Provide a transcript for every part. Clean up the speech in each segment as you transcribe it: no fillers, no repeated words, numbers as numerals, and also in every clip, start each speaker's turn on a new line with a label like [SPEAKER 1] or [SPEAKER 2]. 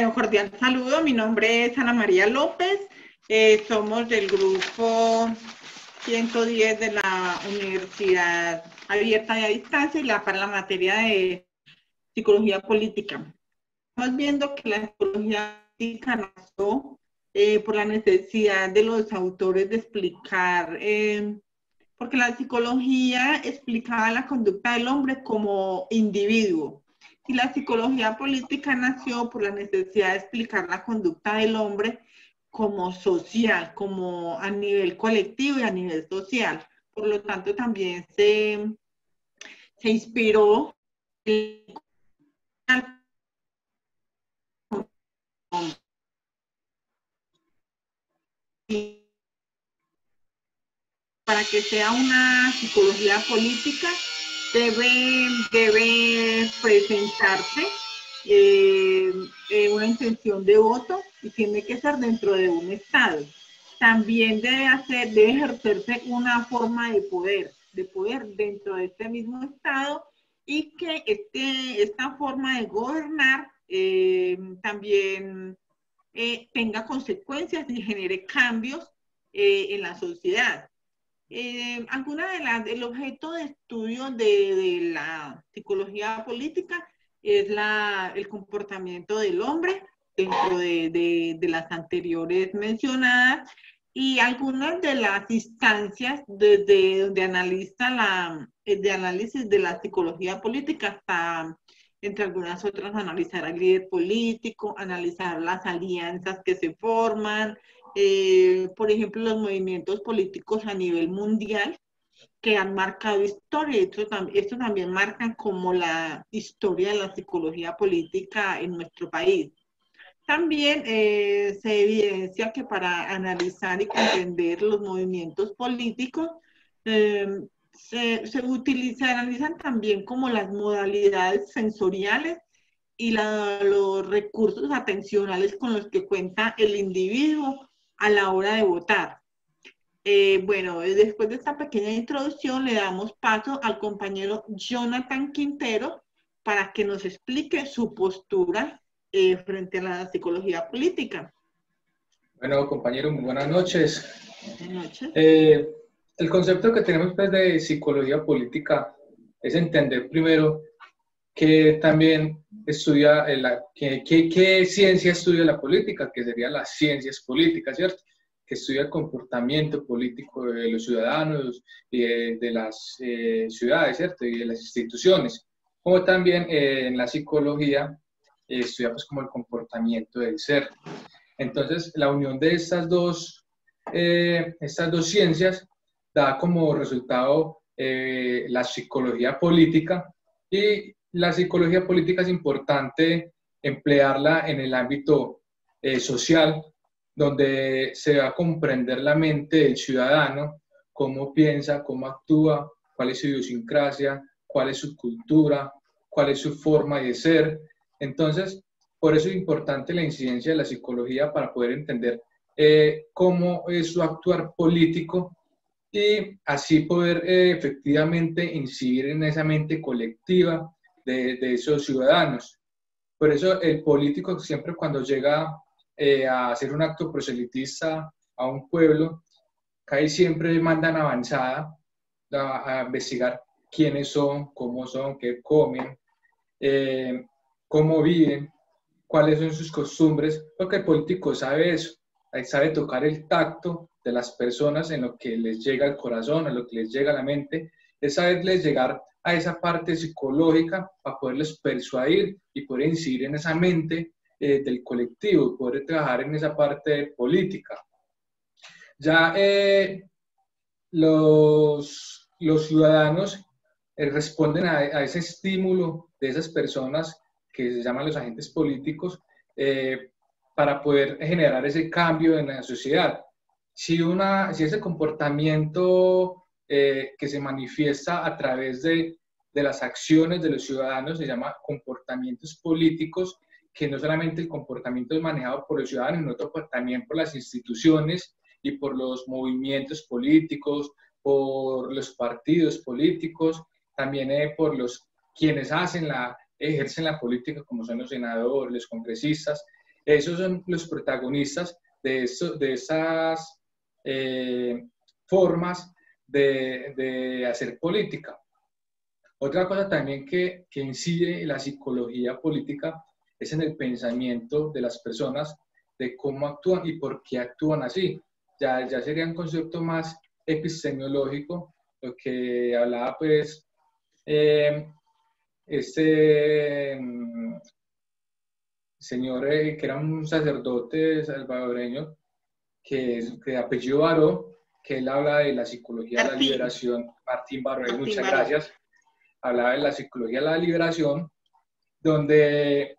[SPEAKER 1] Bueno, cordial saludo. Mi nombre es Ana María López. Somos del grupo 110 de la Universidad Abierta y a Distancia y para la materia de psicología política. Estamos viendo que la psicología política nació por la necesidad de los autores de explicar, porque la psicología explicaba la conducta del hombre como individuo. Y la psicología política nació por la necesidad de explicar la conducta del hombre como social, como a nivel colectivo y a nivel social. Por lo tanto, también se inspiró para que sea una psicología política debe presentarse una intención de voto y tiene que ser dentro de un Estado. También debe ejercerse una forma de poder dentro de este mismo Estado y que esta forma de gobernar también tenga consecuencias y genere cambios en la sociedad. El objeto de estudio de la psicología política es el comportamiento del hombre dentro de las anteriores mencionadas y algunas de las instancias desde donde analiza de análisis de la psicología política hasta, entre algunas otras, analizar al líder político, analizar las alianzas que se forman, por ejemplo, los movimientos políticos a nivel mundial que han marcado historia. Esto también marcan como la historia de la psicología política en nuestro país. También se evidencia que para analizar y comprender los movimientos políticos se analizan también como las modalidades sensoriales y los recursos atencionales con los que cuenta el individuo a la hora de votar. Bueno, después de esta pequeña introducción le damos paso al compañero Jonathan Quintero para que nos explique su postura frente a la psicología política.
[SPEAKER 2] Bueno, compañero, muy buenas noches.
[SPEAKER 1] Buenas noches.
[SPEAKER 2] El concepto que tenemos pues, de psicología política es entender primero que también estudia, ¿qué ciencia estudia la política? Que serían las ciencias políticas, ¿cierto? Que estudia el comportamiento político de los ciudadanos y de las ciudades, ¿cierto? Y de las instituciones. Como también en la psicología estudia pues, como el comportamiento del ser. Entonces, la unión de estas dos ciencias da como resultado la psicología política, y la psicología política es importante emplearla en el ámbito social, donde se va a comprender la mente del ciudadano, cómo piensa, cómo actúa, cuál es su idiosincrasia, cuál es su cultura, cuál es su forma de ser. Entonces, por eso es importante la incidencia de la psicología para poder entender cómo es su actuar político y así poder efectivamente incidir en esa mente colectiva de esos ciudadanos. Por eso el político siempre cuando llega a hacer un acto proselitista a un pueblo, casi siempre mandan avanzada a investigar quiénes son, qué comen, cómo viven, cuáles son sus costumbres, porque el político sabe eso, sabe tocar el tacto de las personas en lo que les llega al corazón, en lo que les llega a la mente, es saberles llegar a esa parte psicológica para poderles persuadir y poder incidir en esa mente del colectivo, poder trabajar en esa parte política. Ya los ciudadanos responden a ese estímulo de esas personas que se llaman los agentes políticos para poder generar ese cambio en la sociedad. Si ese comportamiento que se manifiesta a través de las acciones de los ciudadanos se llama comportamientos políticos, que no solamente el comportamiento es manejado por los ciudadanos, sino también por las instituciones y por los movimientos políticos, por los partidos políticos, también por los quienes ejercen la política, como son los senadores, los congresistas. Esos son los protagonistas de esas formas de hacer política. Otra cosa también que incide en la psicología política es en el pensamiento de las personas, de cómo actúan y por qué actúan así. Ya sería un concepto más epistemológico, lo que hablaba pues este señor que era un sacerdote salvadoreño, que es de apellido Baró, que él habla de la psicología de la
[SPEAKER 1] Martín,
[SPEAKER 2] liberación, Martín Baró,
[SPEAKER 1] Martín
[SPEAKER 2] muchas
[SPEAKER 1] Baró.
[SPEAKER 2] gracias, hablaba de la psicología de la liberación, donde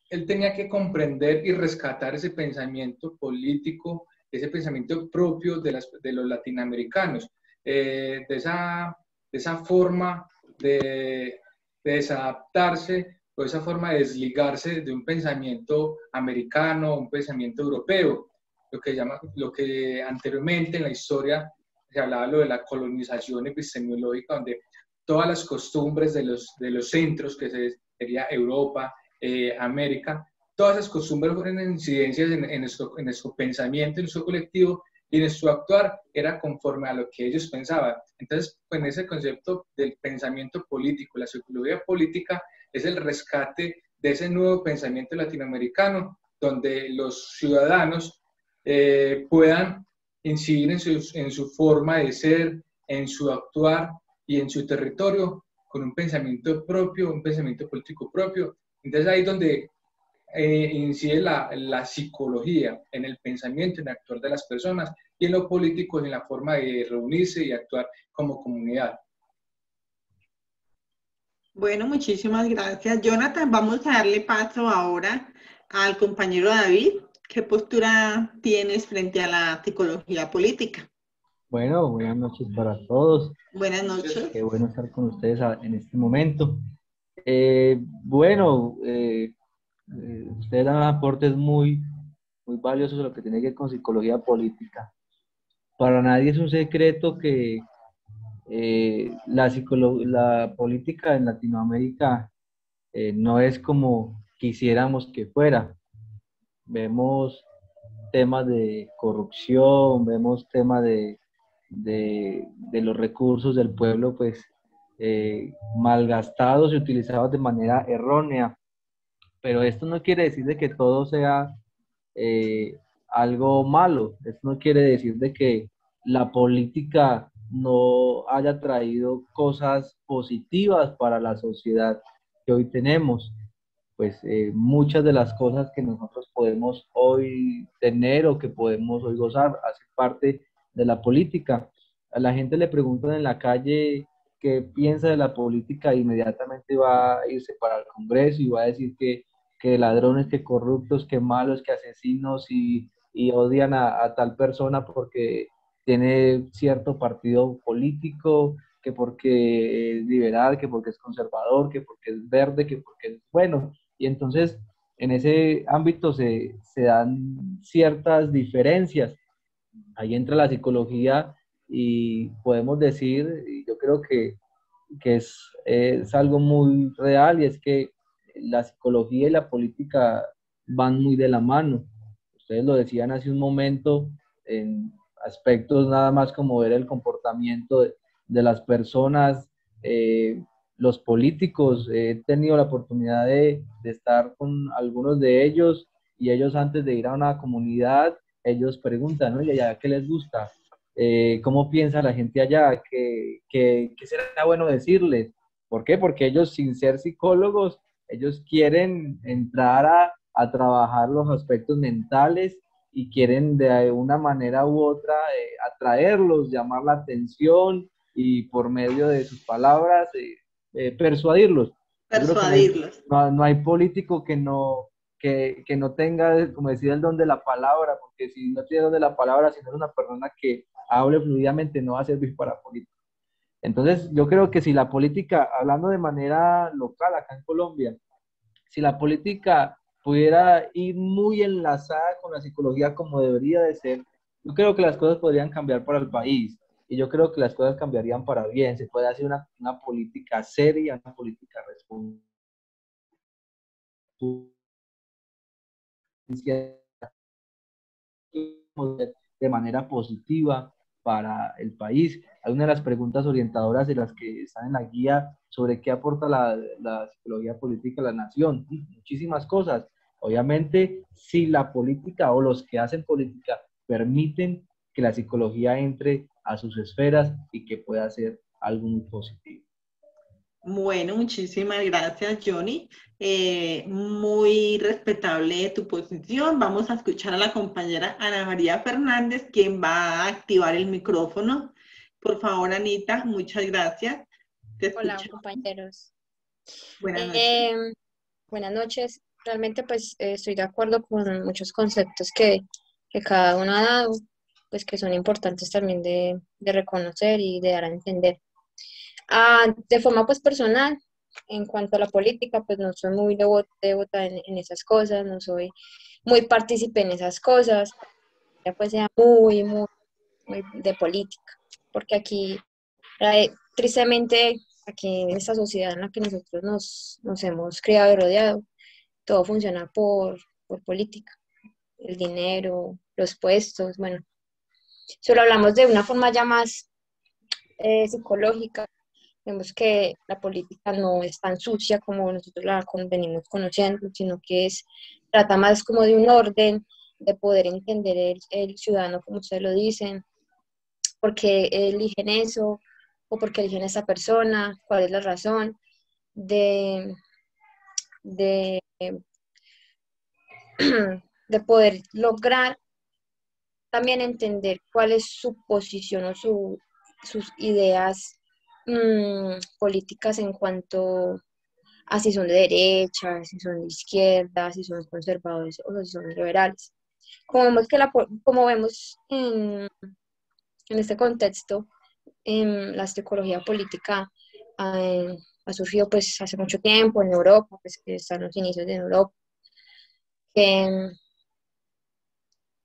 [SPEAKER 2] él tenía que comprender y rescatar ese pensamiento político, ese pensamiento propio de los latinoamericanos, de esa forma de desadaptarse o esa forma de desligarse de un pensamiento americano, un pensamiento europeo, lo que anteriormente en la historia se hablaba lo de la colonización epistemológica, donde todas las costumbres de los centros, sería Europa, América, todas esas costumbres fueron incidencias en nuestro pensamiento, en nuestro colectivo, y nuestro actuar era conforme a lo que ellos pensaban. Entonces, pues, en ese concepto del pensamiento político, la psicología política es el rescate de ese nuevo pensamiento latinoamericano, donde los ciudadanos puedan incidir en su forma de ser, en su actuar y en su territorio con un pensamiento propio, un pensamiento político propio. Entonces ahí es donde incide la psicología en el pensamiento, en el actuar de las personas, y en lo político, en la forma de reunirse y actuar como comunidad.
[SPEAKER 1] Bueno, muchísimas gracias, Jonathan. Vamos a darle paso ahora al compañero David. ¿Qué postura tienes frente a la psicología política?
[SPEAKER 3] Bueno, buenas noches para todos.
[SPEAKER 1] Buenas noches.
[SPEAKER 3] Qué bueno estar con ustedes en este momento. Ustedes dan aportes muy valiosos a lo que tiene que ver con psicología política. Para nadie es un secreto que la política en Latinoamérica no es como quisiéramos que fuera. Vemos temas de corrupción, vemos temas de los recursos del pueblo, pues malgastados y utilizados de manera errónea. Pero esto no quiere decir de que todo sea algo malo. Esto no quiere decir de que la política no haya traído cosas positivas para la sociedad que hoy tenemos. Pues muchas de las cosas que nosotros podemos hoy tener o que podemos hoy gozar hacen parte de la política. A la gente le preguntan en la calle qué piensa de la política e inmediatamente va a irse para el Congreso y va a decir que ladrones, que corruptos, que malos, que asesinos y odian a tal persona porque tiene cierto partido político, que porque es liberal, que porque es conservador, que porque es verde, que porque es bueno. Y entonces en ese ámbito se dan ciertas diferencias. Ahí entra la psicología y podemos decir, y yo creo que es algo muy real, y es que la psicología y la política van muy de la mano. Ustedes lo decían hace un momento en aspectos nada más como ver el comportamiento de las personas, los políticos. He tenido la oportunidad de estar con algunos de ellos, y ellos antes de ir a una comunidad, ellos preguntan, oye, ¿ya qué les gusta? ¿Cómo piensa la gente allá? ¿Qué será bueno decirles? ¿Por qué? Porque ellos, sin ser psicólogos, ellos quieren entrar a trabajar los aspectos mentales y quieren de una manera u otra atraerlos, llamar la atención y por medio de sus palabras persuadirlos. Yo creo que
[SPEAKER 1] Persuadirlos.
[SPEAKER 3] no hay político que no tenga, como decía, el don de la palabra, porque si no tiene el don de la palabra, si no es una persona que hable fluidamente, no va a servir para política. Entonces, yo creo que si la política, hablando de manera local acá en Colombia, si la política pudiera ir muy enlazada con la psicología como debería de ser, yo creo que las cosas podrían cambiar para el país, y yo creo que las cosas cambiarían para bien. Se puede hacer una política seria, una política responsable de manera positiva para el país. Hay una de las preguntas orientadoras de las que están en la guía sobre qué aporta la psicología política a la nación. Muchísimas cosas. Obviamente, si la política o los que hacen política permiten que la psicología entre a sus esferas y que pueda ser algo muy positivo.
[SPEAKER 1] Bueno, muchísimas gracias, Johnny. Muy respetable tu posición. Vamos a escuchar a la compañera Ana María Fernández, quien va a activar el micrófono. Por favor, Anita, muchas gracias.
[SPEAKER 4] Hola, compañeros.
[SPEAKER 1] Buenas noches.
[SPEAKER 4] Buenas noches. Realmente, pues, estoy de acuerdo con muchos conceptos que cada uno ha dado, pues, que son importantes también de reconocer y de dar a entender. De forma pues personal, en cuanto a la política, pues no soy muy devota en esas cosas, no soy muy partícipe en esas cosas, ya pues sea muy de política, porque aquí, tristemente, aquí en esta sociedad en la que nosotros nos hemos criado y rodeado, todo funciona por política, el dinero, los puestos, bueno, solo hablamos de una forma ya más psicológica. Vemos que la política no es tan sucia como nosotros la venimos conociendo, sino que trata más como de un orden, de poder entender el ciudadano, como ustedes lo dicen, por qué eligen eso, o por qué eligen a esa persona, cuál es la razón de poder lograr también entender cuál es su posición o sus ideas políticas en cuanto a si son de derecha, si son de izquierda, si son conservadores o si son liberales. Como vemos en este contexto, la psicología política ha surgido pues hace mucho tiempo en Europa, pues que están los inicios de Europa.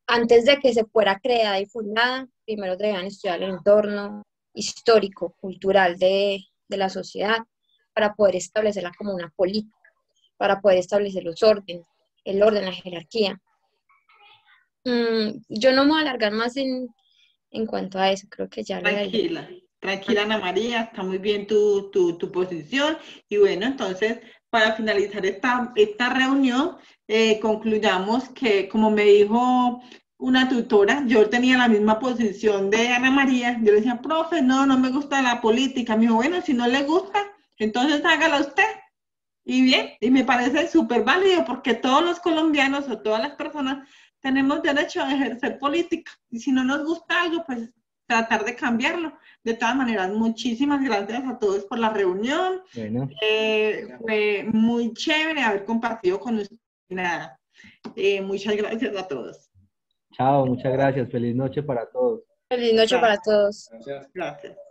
[SPEAKER 4] Antes de que se fuera creada y fundada, primero debían estudiar el entorno histórico, cultural de la sociedad para poder establecerla como una política, para poder establecer los órdenes, el orden, la jerarquía. Yo no me voy a alargar más en cuanto a eso, creo que ya
[SPEAKER 1] Tranquila, Ana María, está muy bien tu posición. Y bueno, entonces, para finalizar esta reunión, concluyamos que, como me dijo una tutora, yo tenía la misma posición de Ana María. Yo le decía, profe, no me gusta la política. Me dijo, bueno, si no le gusta, entonces hágala usted. Y bien, y me parece súper válido porque todos los colombianos o todas las personas tenemos derecho a ejercer política. Y si no nos gusta algo, pues tratar de cambiarlo. De todas maneras, muchísimas gracias a todos por la reunión.
[SPEAKER 3] Bueno.
[SPEAKER 1] Fue muy chévere haber compartido con ustedes. Nada. Muchas gracias a todos.
[SPEAKER 3] Chao, muchas gracias. Feliz noche para todos.
[SPEAKER 4] Feliz noche para todos.
[SPEAKER 2] Gracias.
[SPEAKER 1] Gracias.